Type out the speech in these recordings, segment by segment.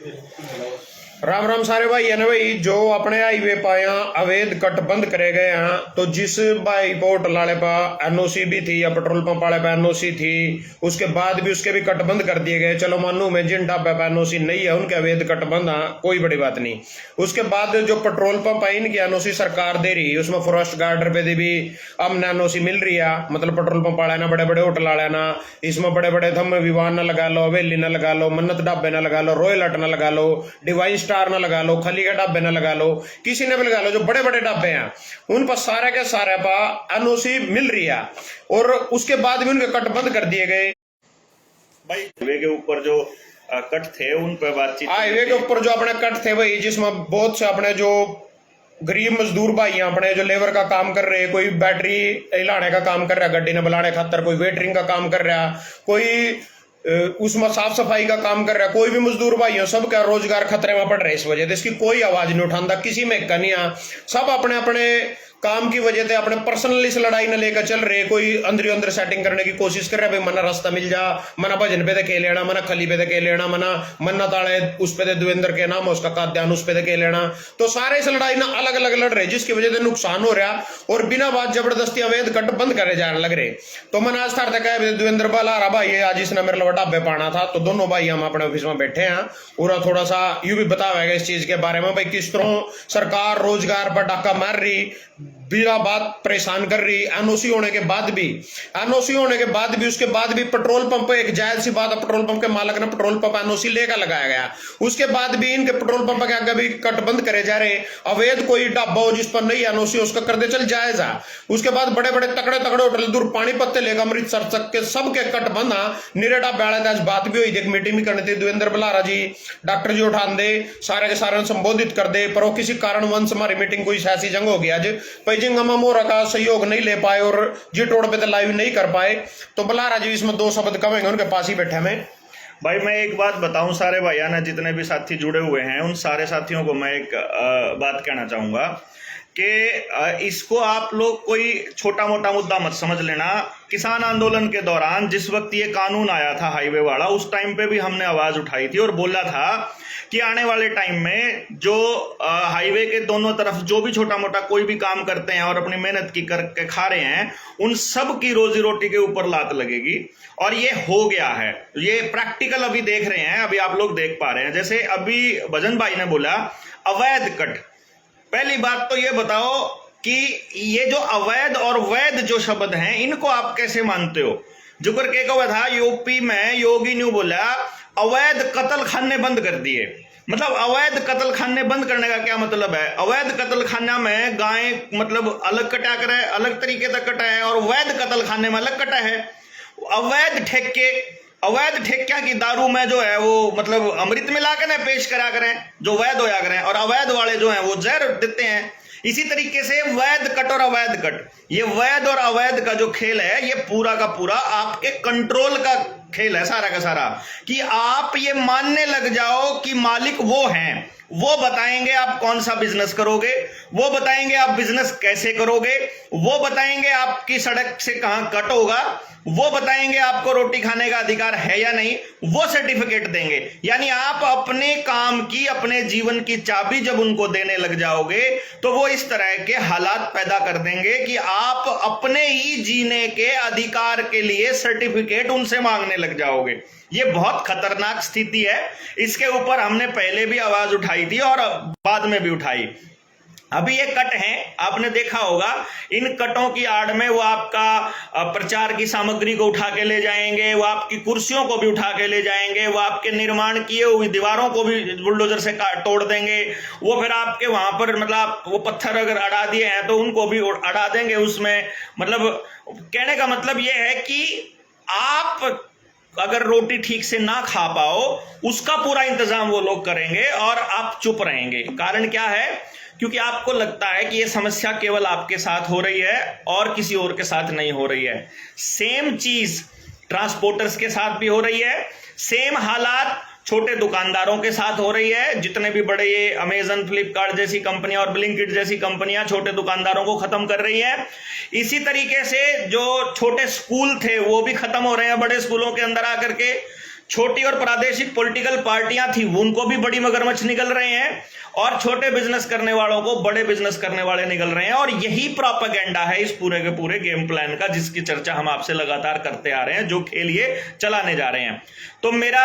राम राम सारे भाई है ना भाई। जो अपने हाईवे पाया अवैध कट बंद करे गए हैं, तो जिस भाई पोर्ट वाले पा एनओसी भी थी या पेट्रोल पंप वाले पे एनओसी थी, उसके बाद भी उसके भी कट बंद कर दिए गए। चलो मानू में जिन ढाबे पे एनओसी नहीं है उनके अवैध कट बंद, कोई बड़ी बात नहीं। उसके बाद जो पेट्रोल पंप है इनकी एनओसी सरकार दे रही, उसमें फॉरेस्ट गार्डर पे भी हमने एनओसी मिल रही है। मतलब पेट्रोल पंप वाले ना, बड़े बड़े होटल वाले ना, इसमें बड़े बड़े धम्म विवान न लगा लो, हवेली न लगा लो, मन्नत ढाबे न लगा लो, रॉयल हट न लगा लो, डिवाइन स्टार न लगा लो, खली के ढाबे न लगा लो, किसी ने भी लगा लो। जो बड़े बड़े ढाबे हैं उन पर सारे के सारे पा एनओसी मिल रही है, और उसके बाद भी उनके कट बंद कर दिए गए। भाई हाईवे के ऊपर जो कट थे उन पर बातचीत, हाईवे के ऊपर जो अपने कट थे वही, जिसमें बहुत से अपने जो गरीब मजदूर भाई हैं अपने, जो लेबर का काम कर रहे हैं, कोई बैटरी हिलाने का काम कर रहा है गड्डी ने बुलाने खातर, कोई वेटरिंग का काम कर रहा है, कोई उसमें साफ सफाई का काम कर रहा है, कोई भी मजदूर भाई हो, सबका रोजगार खतरे में पड़ रहा है इस वजह से। इसकी कोई आवाज नहीं उठाता, किसी में का नहीं आ, सब अपने अपने काम की वजह से अपने पर्सनल इस लड़ाई न लेकर चल रहे। कोई अंदर अंदर सेटिंग करने की कोशिश कर रहा है, भाई मना रास्ता मिल जा, मना भजन पे दे लेना, मना खली पे दे लेना, मना मन्ना ताड़े उस पे देवेंद्र के नाम उसका काद्यान उस पे दे लेना। तो सारे इस लड़ाई ना अलग अलग लड़ रहे, जिसकी वजह से नुकसान हो रहा और बिना बात जबरदस्ती अवैध कट बंद करे जाने लग रहे। तो मैंने आज था देवेंद्र बाला रहा भाई, आज इसने मेरे लवा ढाबे पाना था, तो दोनों भाई हम अपने ऑफिस में बैठे हैं और थोड़ा सा यू भी बतावेगा इस चीज के बारे में, भाई किस तरह सरकार रोजगार पर डाका मार रही, बिना बात परेशान कर रही। एनओसी होने के बाद भी उसके बाद भी पेट्रोल पंप, एक जायज सी बात है, पेट्रोल पंप के मालिक ने पेट्रोल पंप एनओसी लेकर लगाया गया, उसके बाद भी इनके पेट्रोल पंप के आगे भी कट बंद करे जा रहे। अवैध कोई ढाबा हो जिस पर नहीं एनओसी उसका कर दे चल जायजा। उसके बाद बड़े बड़े तकड़े तकड़े होटल दूर पानी पत्ते लेकर अमृतसर तक के सबके कट बंद। निरे ढाबे वाले आज बात भी हुई थी, एक मीटिंग भी करनी थी, देवेंद्र बलारा जी डॉक्टर जी उठान दे सारे के सारे संबोधित कर दे, पर वो किसी कारणवश हमारी मीटिंग कोई ऐसी जंग हो गया आज पैजिंग हम मोरा का सहयोग नहीं ले पाए और जी टोड़ पे तो लाइव नहीं कर पाए। तो बलारा जी इसमें दो शब्द कहेंगे, उनके पास ही बैठे मैं। भाई मैं एक बात बताऊं, सारे भाइयों ने जितने भी साथी जुड़े हुए हैं उन सारे साथियों को मैं एक बात कहना चाहूंगा कि इसको आप लोग कोई छोटा मोटा मुद्दा मत समझ लेना। किसान आंदोलन के दौरान जिस वक्त ये कानून आया था हाईवे वाला, उस टाइम पे भी हमने आवाज उठाई थी और बोला था कि आने वाले टाइम में जो हाईवे के दोनों तरफ जो भी छोटा मोटा कोई भी काम करते हैं और अपनी मेहनत की करके खा रहे हैं, उन सब की रोजी रोटी के ऊपर लात लगेगी। और ये हो गया है, ये प्रैक्टिकल अभी देख रहे हैं, अभी आप लोग देख पा रहे हैं। जैसे अभी भजन भाई ने बोला अवैध कट, पहली बात तो ये बताओ कि ये जो अवैध और वैध जो शब्द हैं इनको आप कैसे मानते हो। जुकर के कहा था यूपी में योगी ने बोला अवैध कत्ल खाने बंद कर दिए। मतलब अवैध कत्ल खाने बंद करने का क्या मतलब है? अवैध कत्ल खाना में गाय मतलब अलग कटा करे, अलग तरीके से कटा है, और वैध कत्ल खाने में अलग कटा है। अवैध ठेक्या की दारू में जो है वो मतलब अमृत मिला के ना पेश करा करें, जो वैध होया करें, और अवैध वाले जो हैं वो जहर देते हैं। इसी तरीके से वैध कट और अवैध कट, ये वैध और अवैध का जो खेल है ये पूरा का पूरा आपके कंट्रोल का खेल है सारा का सारा। कि आप ये मानने लग जाओ कि मालिक वो हैं, वो बताएंगे आप कौन सा बिजनेस करोगे, वो बताएंगे आप बिजनेस कैसे करोगे, वो बताएंगे आपकी सड़क से कहां कट होगा, वो बताएंगे आपको रोटी खाने का अधिकार है या नहीं, वो सर्टिफिकेट देंगे। यानी आप अपने काम की, अपने जीवन की चाबी जब उनको देने लग जाओगे तो वो इस तरह के हालात पैदा कर देंगे कि आप अपने ही जीने के अधिकार के लिए सर्टिफिकेट उनसे मांगने लग जाओगे। ये बहुत खतरनाक स्थिति है। इसके ऊपर हमने पहले भी आवाज उठाई थी और बाद में भी उठाई। अभी ये कट हैं, आपने देखा होगा, इन कटों की आड़ में वो आपका प्रचार की सामग्री को उठा के ले जाएंगे, वो आपकी कुर्सियों को भी उठा के ले जाएंगे, वो आपके निर्माण किए हुई दीवारों को भी बुलडोजर से तोड़ देंगे, वो फिर आपके वहां पर मतलब वो पत्थर अगर अड़ा दिए हैं तो उनको भी अड़ा देंगे उसमें। मतलब कहने का मतलब ये है कि आप अगर रोटी ठीक से ना खा पाओ उसका पूरा इंतजाम वो लोग करेंगे और आप चुप रहेंगे। कारण क्या है? क्योंकि आपको लगता है कि ये समस्या केवल आपके साथ हो रही है और किसी और के साथ नहीं हो रही है। सेम चीज ट्रांसपोर्टर्स के साथ भी हो रही है, सेम हालात छोटे दुकानदारों के साथ हो रही है। जितने भी बड़े ये अमेजन, फ्लिपकार्ट जैसी कंपनियां और ब्लिंकिट जैसी कंपनियां छोटे दुकानदारों को खत्म कर रही है। इसी तरीके से जो छोटे स्कूल थे वो भी खत्म हो रहे हैं बड़े स्कूलों के अंदर आकर के। छोटी और प्रादेशिक पॉलिटिकल पार्टियां थी उनको भी बड़ी मगरमच्छ निकल रहे हैं, और छोटे बिजनेस करने वालों को बड़े बिजनेस करने वाले निकल रहे हैं। और यही प्रोपेगेंडा है इस पूरे के पूरे गेम प्लान का, जिसकी चर्चा हम आपसे लगातार करते आ रहे हैं, जो खेल ये चलाने जा रहे हैं। तो मेरा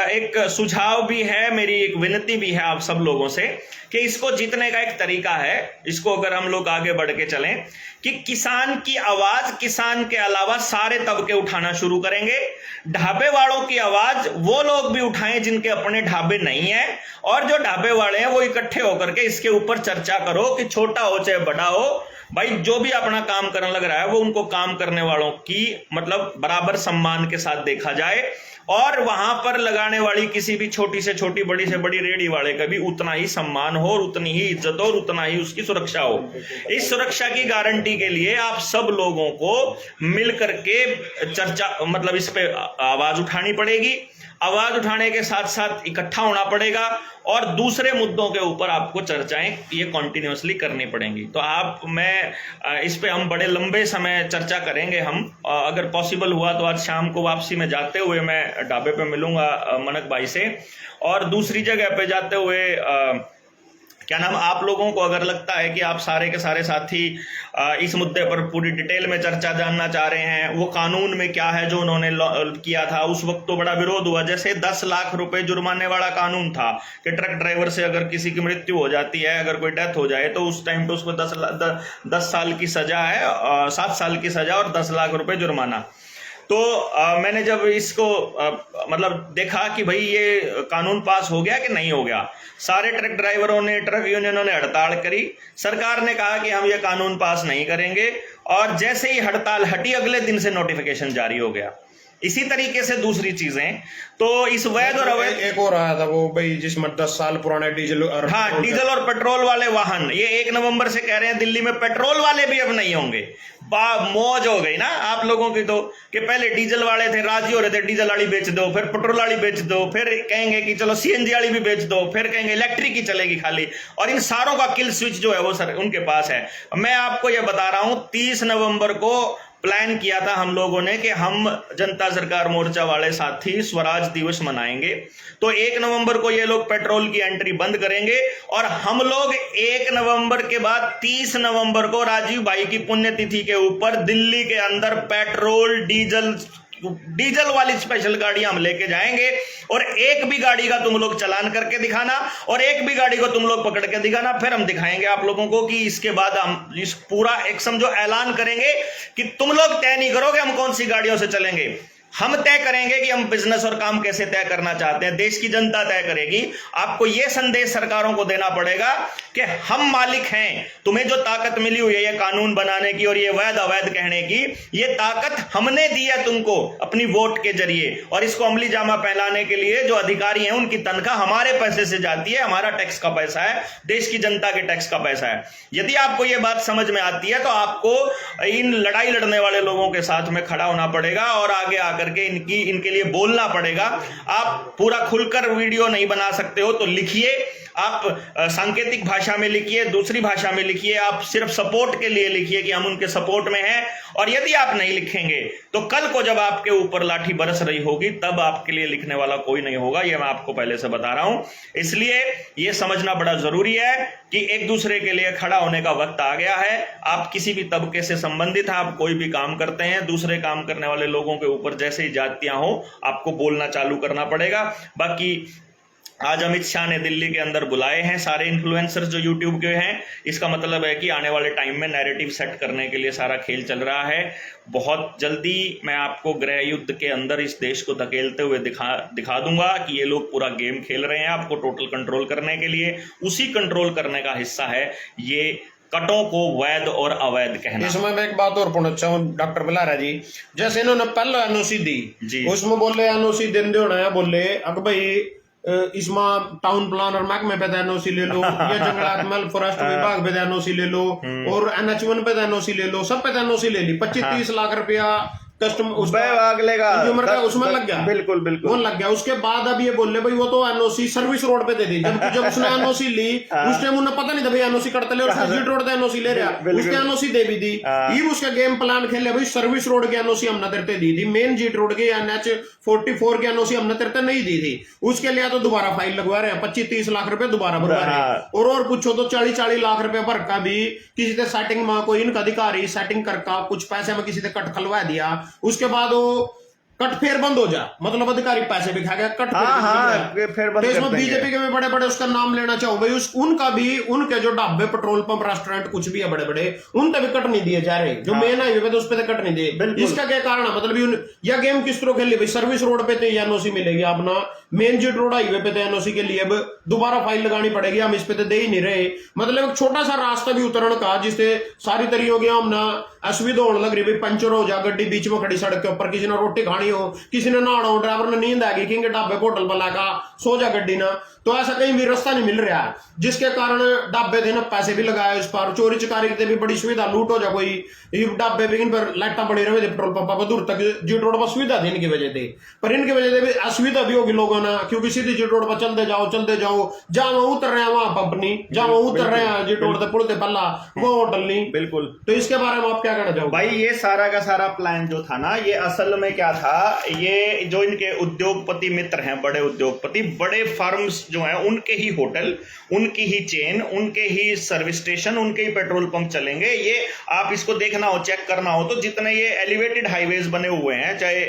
एक सुझाव भी है, मेरी एक विनती भी है आप सब लोगों से कि इसको जीतने का एक तरीका है, इसको अगर हम लोग आगे बढ़ के चलें कि किसान की आवाज, किसान के अलावा सारे तबके उठाना शुरू करेंगे। ढाबे वालों की आवाज वो लोग भी उठाएं जिनके अपने ढाबे नहीं है, और जो ढाबे वाले हैं वो इकट्ठे होकर के इसके ऊपर चर्चा करो कि छोटा हो चाहे बड़ा हो, भाई जो भी अपना काम करने लग रहा है वो उनको काम करने वालों की मतलब बराबर सम्मान के साथ देखा जाए, और वहां पर लगाने वाली किसी भी छोटी से छोटी, बड़ी से बड़ी रेडी वाले का भी उतना ही सम्मान हो, और उतनी ही इज्जत हो, और उतना ही उसकी सुरक्षा हो। इस सुरक्षा की गारंटी के लिए आप सब लोगों को मिलकर के चर्चा मतलब इस पे आवाज उठानी पड़ेगी। आवाज उठाने के साथ साथ इकट्ठा होना पड़ेगा, और दूसरे मुद्दों के ऊपर आपको चर्चाएं ये कॉन्टिन्यूसली करनी पड़ेंगी। तो मैं इस पे हम बड़े लंबे समय चर्चा करेंगे। हम अगर पॉसिबल हुआ तो आज शाम को वापसी में जाते हुए मैं ढाबे पे मिलूंगा मनक भाई से, और दूसरी जगह पे जाते हुए क्या नाम, आप लोगों को अगर लगता है कि आप सारे के सारे साथी इस मुद्दे पर पूरी डिटेल में चर्चा जानना चाह रहे हैं, वो कानून में क्या है जो उन्होंने किया था, उस वक्त तो बड़ा विरोध हुआ। जैसे 10 लाख रुपए जुर्माने वाला कानून था कि ट्रक ड्राइवर से अगर किसी की मृत्यु हो जाती है, अगर कोई डेथ हो जाए तो उस टाइम पे उसको 10 साल की सजा है, 7 साल की सजा और 10 लाख रुपए जुर्माना। तो मैंने जब इसको मतलब देखा कि भाई ये कानून पास हो गया कि नहीं हो गया, सारे ट्रक ड्राइवरों ने, ट्रक यूनियनों ने हड़ताल करी। सरकार ने कहा कि हम ये कानून पास नहीं करेंगे, और जैसे ही हड़ताल हटी अगले दिन से नोटिफिकेशन जारी हो गया। इसी तरीके से दूसरी चीजें, तो इस वैध और अवैध एक और आया था वो भाई जिसमें 10 साल पुराने डीजल और डीजल और पेट्रोल वाले वाहन, ये 1 नवंबर से कह रहे हैं दिल्ली में पेट्रोल वाले भी अब नहीं होंगे। मौज हो गई ना आप लोगों की, तो कि पहले डीजल वाले थे, राजी हो रहे थे डीजल वाली बेच दो, फिर पेट्रोल वाली बेच दो, फिर कहेंगे कि चलो सीएनजी वाली भी बेच दो, फिर कहेंगे इलेक्ट्रिक ही चलेगी खाली, और इन सारों का किल स्विच जो है वो सर उनके पास है। मैं आपको ये बता रहा हूं 30 नवंबर को प्लान किया था हम लोगों ने कि हम जनता सरकार मोर्चा वाले साथी स्वराज दिवस मनाएंगे। तो 1 नवंबर को ये लोग पेट्रोल की एंट्री बंद करेंगे, और हम लोग 1 नवंबर के बाद 30 नवंबर को राजीव भाई की पुण्यतिथि के ऊपर दिल्ली के अंदर पेट्रोल डीजल वाली स्पेशल गाड़ियां हम लेके जाएंगे, और एक भी गाड़ी का तुम लोग चलान करके दिखाना, और एक भी गाड़ी को तुम लोग पकड़ के दिखाना। फिर हम दिखाएंगे आप लोगों को कि इसके बाद हम इस पूरा एक समझो ऐलान करेंगे कि तुम लोग तय नहीं करोगे हम कौन सी गाड़ियों से चलेंगे, हम तय करेंगे कि हम बिजनेस और काम कैसे तय करना चाहते हैं, देश की जनता तय करेगी। आपको यह संदेश सरकारों को देना पड़ेगा कि हम मालिक हैं, तुम्हें जो ताकत मिली हुई है ये कानून बनाने की और ये वैध अवैध कहने की, ये ताकत हमने दी है तुमको अपनी वोट के जरिए, और इसको अमली जामा पहनाने के लिए जो अधिकारी हैं उनकी तनख्वाह हमारे पैसे से जाती है, हमारा टैक्स का पैसा है, देश की जनता के टैक्स का पैसा है। यदि आपको यह बात समझ में आती है तो आपको इन लड़ाई लड़ने वाले लोगों के साथ में खड़ा होना पड़ेगा, और आगे आकर के इनके लिए बोलना पड़ेगा। आप पूरा खुलकर वीडियो नहीं बना सकते हो तो लिखिए, आप सांकेतिक भाषा में लिखिए, दूसरी भाषा में लिखिए, आप सिर्फ सपोर्ट के लिए लिखिए कि हम उनके सपोर्ट में हैं। और यदि आप नहीं लिखेंगे तो कल को जब आपके ऊपर लाठी बरस रही होगी तब आपके लिए लिखने वाला कोई नहीं होगा, यह मैं आपको पहले से बता रहा हूं। इसलिए यह समझना बड़ा जरूरी है कि एक दूसरे के लिए खड़ा होने का वक्त आ गया है। आप किसी भी तबके से संबंधित हैं, आप कोई भी काम करते हैं, दूसरे काम करने वाले लोगों के ऊपर जैसे ही जातियां हो आपको बोलना चालू करना पड़ेगा। बाकी आज अमित शाह ने दिल्ली के अंदर बुलाए हैं सारे इन्फ्लुएंसर्स जो यूट्यूब के हैं, इसका मतलब है कि आने वाले टाइम में नैरेटिव सेट करने के लिए सारा खेल चल रहा है। बहुत जल्दी मैं आपको गृह युद्ध के अंदर इस देश को धकेलते हुए दिखा दूंगा कि ये लोग पूरा गेम खेल रहे हैं आपको टोटल कंट्रोल करने के लिए। उसी कंट्रोल करने का हिस्सा है ये कटों को वैध और अवैध कहना। इसमें मैं एक बात और पूछना चाहूँ डॉक्टर बलारा जी, जैसे इन्होंने पहले एनओसी दी, उसमें बोले एनओसी देने होना है, बोले अगर भाई इसमें टाउन प्लानर महकमे पे एनओसी ले लो, या जंगलात में फॉरेस्ट विभाग पे एनओसी ले लो, और NH1 पे एनओसी ले लो, सब पे एनओसी ले ली। 25-30 लाख रुपया कंज्यूमर का उसमें लग गया, बिल्कुल बिल्कुल वो लग गया। उसके बाद अब ये बोल रहे भाई वो तो एनओसी सर्विस रोड पे दे दी, जब उसने एनओसी ली उस टाइम उन्हें पता नहीं था भाई एनओसी करते ले, और जीट रोड पे एनओसी ले रहा, उसने एनओसी दे भी दी। ये उसका गेम प्लान खेले भाई सर्विस रोड की एनओसी हमने तेरे दी थी, मेन जीट रोड की NH 44 की एनओसी हमने तेरे नहीं दी थी, उसके लिए तो दोबारा फाइल लगवा रहे हैं, 25-30 लाख रुपए दोबारा भरवा रहे हैं। और पूछो तो 40-40 लाख रुपए भर का भी किसी से सेटिंग में कोई इनका अधिकारी सेटिंग करका कुछ पैसे में किसी से कट खलवा दिया, उसके बाद वो कट फेर बंद हो जा, मतलब अधिकारी पैसे भी खा गया, कट फेर बंद। तो इसमें बीजेपी के भी बड़े बड़े उसका नाम लेना चाहूँ भाई, उनका भी, उनके जो ढाबे पेट्रोल पंप रेस्टोरेंट कुछ भी है बड़े बड़े, उन तक भी कट नहीं दिए जा रहे, जो मेन हाईवे पे तो उस पर कट नहीं दिए। इसका क्या कारण है, मतलब यह गेम किस तरह खेली भाई, सर्विस रोड पे तो एनओसी मिलेगी अपना, मेन जीट रोड हाईवे पे तो एनओसी के लिए अब दोबारा फाइल लगानी पड़ेगी, हम इस पे तो दे ही नहीं रहे। मतलब एक छोटा सा रास्ता भी उतरण का जिससे सारी तरी हो गया, हम ना असुविधा होने लग रही भाई, पंचर हो जा गड्डी बीच में खड़ी सड़क के ऊपर, किसी ने रोटी खानी हो, किसी ने नहाना हो, ड्राइवर ने नींद आ गई किंग ढाबे होटल पर लाका सो जा गड्डी ना, तो ऐसा कहीं भी रास्ता नहीं मिल रहा है, जिसके कारण ढाबे थे ना पैसे भी लगाए इस पर, चोरी चकारी की भी बड़ी सुविधा, लूट हो जा कोई ढाबे पे इन पर लाइटा पड़ी रहे पेट्रोल पंप पर दूर तक जीट रोड पर सुविधा थी इनकी वजह से, पर इनकी वजह से भी असुविधा भी होगी लोगों ना, क्योंकि सीधी जीट रोड पर चलते जाओ जहां वहां उतर रहे हैं वहां पंप नहीं, जहां वहां उतर रहे हैं जीट रोड से पुड़ते पल्ला वो होटल नहीं। बिल्कुल। तो इसके बारे में आप क्या कहना चाहोगे भाई? ये सारा का सारा प्लान जो था ना, ये असल में क्या था, ये जो इनके उद्योगपति मित्र हैं, बड़े उद्योगपति, बड़े फर्म्स जो हैं, उनके ही होटल, उनकी ही चेन, उनके ही सर्विस स्टेशन, उनके ही पेट्रोल पंप चलेंगे। ये आप इसको देखना हो, चेक करना हो तो जितने ये एलिवेटेड हाईवेज बने हुए हैं, चाहे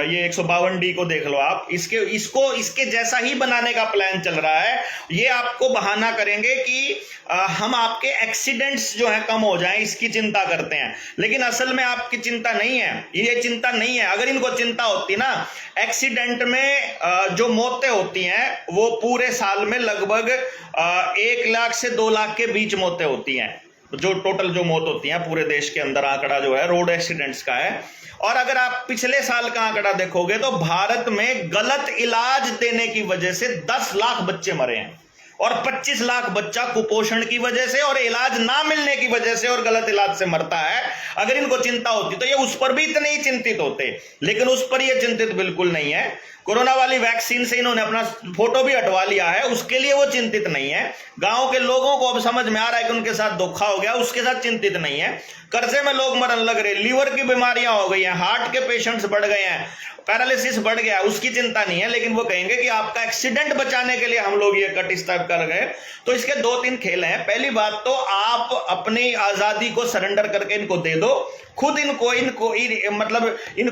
ये 152D को देख लो आप, इसके जैसा ही बनाने का प्लान चल रहा है। ये आपको बहाना करेंगे कि हम आपके एक्सीडेंट्स जो है कम हो जाएं, इसकी चिंता करते हैं, लेकिन असल में आपकी चिंता नहीं है, ये चिंता नहीं है। अगर इनको चिंता होती ना, एक्सीडेंट में जो मौतें होती हैं वो पूरे साल में लगभग 1 लाख से 2 लाख के बीच मौतें होती हैं, जो टोटल जो मौत होती है पूरे देश के अंदर, आंकड़ा जो है रोड एक्सीडेंट्स का है। और अगर आप पिछले साल का आंकड़ा देखोगे तो भारत में गलत इलाज देने की वजह से 10 लाख बच्चे मरे हैं, और 25 लाख बच्चा कुपोषण की वजह से और इलाज ना मिलने की वजह से और गलत इलाज से मरता है। अगर इनको चिंता होती तो ये उस पर भी इतने ही चिंतित होते, लेकिन उस पर ये चिंतित बिल्कुल नहीं है। कोरोना वाली वैक्सीन से इन्होंने अपना फोटो भी हटवा लिया है, उसके लिए वो चिंतित नहीं है। गांव के लोगों को अब समझ में आ रहा है कि उनके साथ धोखा हो गया, उसके साथ चिंतित नहीं है। कर्जे में लोग मरने लग रहे, लीवर की बीमारियां हो गई हैं, हार्ट के पेशेंट्स बढ़ गए हैं, पैरालिसिस बढ़ गया, उसकी चिंता नहीं है, लेकिन वो कहेंगे कि आपका एक्सीडेंट बचाने के लिए हम लोग ये कट इस टाइप कर गए। तो इसके 2-3 खेल हैं। पहली बात तो आप अपनी आजादी को सरेंडर करके इनको दे दो, खुद इनको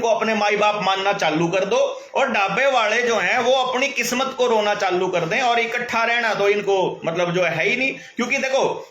अपने माई बाप मानना चालू कर दो, और ढाबे वाले जो हैं वो अपनी किस्मत को रोना चालू कर दें, और इकट्ठा रहना तो इनको मतलब जो है ही नहीं। क्योंकि देखो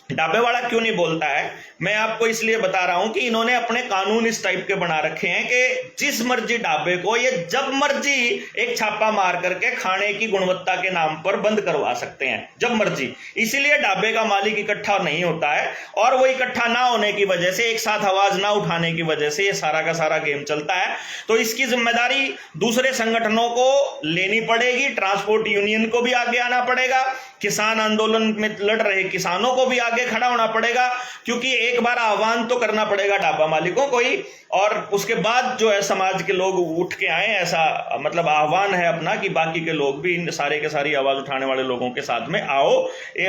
ढाबे वाला क्यों नहीं बोलता है, मैं आपको इसलिए बता रहा हूं कि इन्होंने अपने कानून इस टाइप के बना रखे हैं कि जिस मर्जी ढाबे को ये जब मर्जी एक छापा मार करके खाने की गुणवत्ता के नाम पर बंद करवा सकते हैं, जब मर्जी। इसीलिए ढाबे का मालिक इकट्ठा नहीं होता है, और वो इकट्ठा ना होने की वजह से, एक साथ आवाज ना उठाने की वजह से ये सारा का सारा गेम चलता है। तो इसकी जिम्मेदारी दूसरे संगठनों को लेनी पड़ेगी, ट्रांसपोर्ट यूनियन को भी आगे आना पड़ेगा, किसान आंदोलन में लड़ रहे किसानों को भी आगे खड़ा होना पड़ेगा, क्योंकि एक बार आह्वान तो करना पड़ेगा ढाबा मालिकों को ही, और उसके बाद जो है समाज के लोग उठ के आए। ऐसा मतलब आह्वान है अपना कि बाकी के लोग भी इन सारे के सारी आवाज उठाने वाले लोगों के साथ में आओ,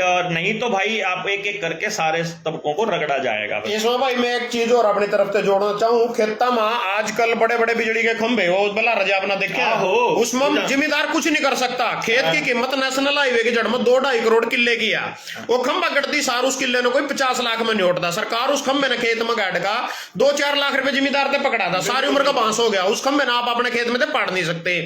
और नहीं तो भाई आप एक एक करके सारे तबकों को रगड़ा जाएगा। इसमें भाई मैं एक चीज और अपनी तरफ से जोड़ना चाहूँ, खेता में आजकल बड़े बड़े बिजली के खंभे हो बला रजा अपना देखा हो, उसमें जिम्मेदार कुछ नहीं कर सकता। खेत की कीमत नेशनल हाईवे की जड़ में 2-2.5 करोड़ किले की है, वो खंभा गढ़ती सार उस किले ने कोई 50 लाख में नहीं उठता। सरकार उस खंभे ने खेत में गाड़ का 2-4 लाख रुपए जिम्मेदार ने पकड़ा था, सारी उम्र का बांस हो गया, उस खंभे ना आप अपने खेत में पाड़ नहीं सकते।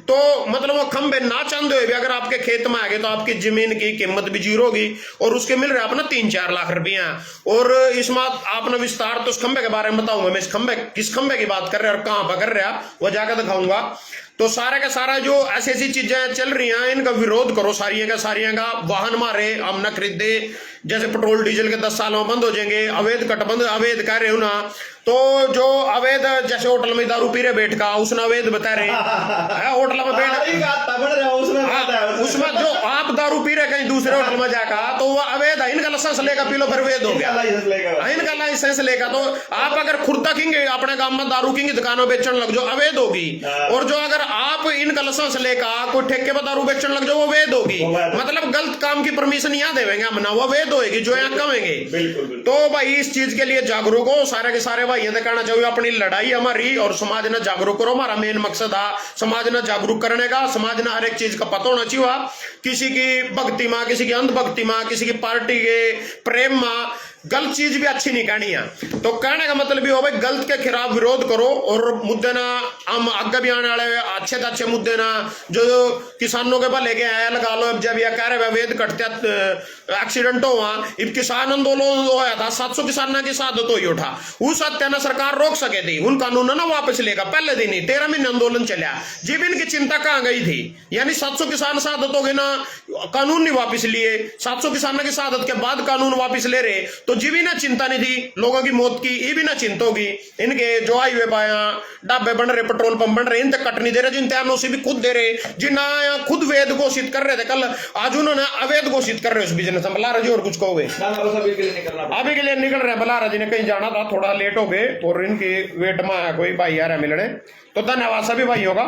तो मतलब वो खंभे ना चाहते हुए भी अगर आपके खेत में आ गए तो आपकी जमीन की कीमत भी जीरो होगी, और उसके मिल रहे अपना 3-4 लाख रुपया। और इसमें आपने विस्तार तो उस खंभे के बारे में बताऊंगा मैं, किस खंभे की बात कर रहे हैं और कहां पर कर रहे हैं वो जाकर दिखाऊंगा। तो सारा का सारा जो ऐसी ऐसी चीजें चल रही हैं इनका विरोध करो, सारियां का वाहन मारे हम न खरीदे, जैसे पेट्रोल डीजल के 10 सालों में बंद हो जाएंगे, अवैध कट बंद, अवैध कह रहे हो ना, तो जो अवैध जैसे होटल में दारू पी रहे बैठ का उसने अवैध बता रहे है, होटल में बैठ उसमें जो आप दारू पी रहे कहीं दूसरे होटल में जाकर तो वो अवैध है, इनका लाइसेंस लेगा पी लो फिर वैध हो गया, इनका लाइसेंस लेगा। तो आप अगर खुद तकेंगे अपने गांव में दारू की दुकानों बेचने लग जाओ अवैध होगी, और जो अगर आप इनका लाइसेंस लेकर कोई ठेके पर दारू बेचने लग जाओ वो वैध होगी। मतलब गलत काम की परमिशन यहाँ देवेंगे हम ना, वो वैध होगी जो यहाँ कहेंगे। तो भाई इस चीज के लिए जागरूक हो सारे के सारे भाई, ये कहना चाहिए अपनी लड़ाई हमारी और समाज ने जागरूक करो, हमारा मेन मकसद है समाज ने जागरूक करने का। समाज ने हर एक चीज का पता होना चाहिए, किसी की भक्ति माँ, किसी की अंधभक्ति माँ, किसी की पार्टी के प्रेम माँ, गलत चीज भी अच्छी नहीं कहनी है। तो कहने का मतलब भी हो भाई गलत के खिलाफ विरोध करो, और मुद्दे ना हम आगे भी आने वाले अच्छे से अच्छे मुद्दे ना जो किसानों के भले के आया लगा लो। जब यह कह रहे वेद कटते एक्सीडेंट हुआ, इब किसान आंदोलन होया था 700 किसानों की शहादत हुई उठा, उस हत्या ना सरकार रोक सके थी, उन कानून ना वापस लेगा पहले दिन ही 13 महीने आंदोलन चला। जीव इनकी चिंता कहाँ गई थी, यानी 700 किसान शहादत हो गए ना, कानून नहीं वापस लिए, 700 किसानों की शहादत के बाद कानून वापस ले रहे, तो जी भी ना चिंता नहीं थी लोगों की मौत की, ये भी ना चिंता होगी। इनके जो हाईवे पाया ढाबे बन रहे, पेट्रोल पंप बन रहे, इन तक कट नहीं दे रहे, जिन एनओसी भी खुद दे रहे, जिन्ना खुद वैध घोषित कर रहे थे कल, आज उन्होंने अवैध घोषित कर रहे उस बिजनेस में। बलारा जी और कुछ कहोगे? अभी के लिए निकल रहे हैं, बलारा जी ने कहीं जाना था, थोड़ा लेट हो गए और इनकी वेट में कोई भाई आ रहा है मिलने। तो धन्यवाद सभी भाइयों का।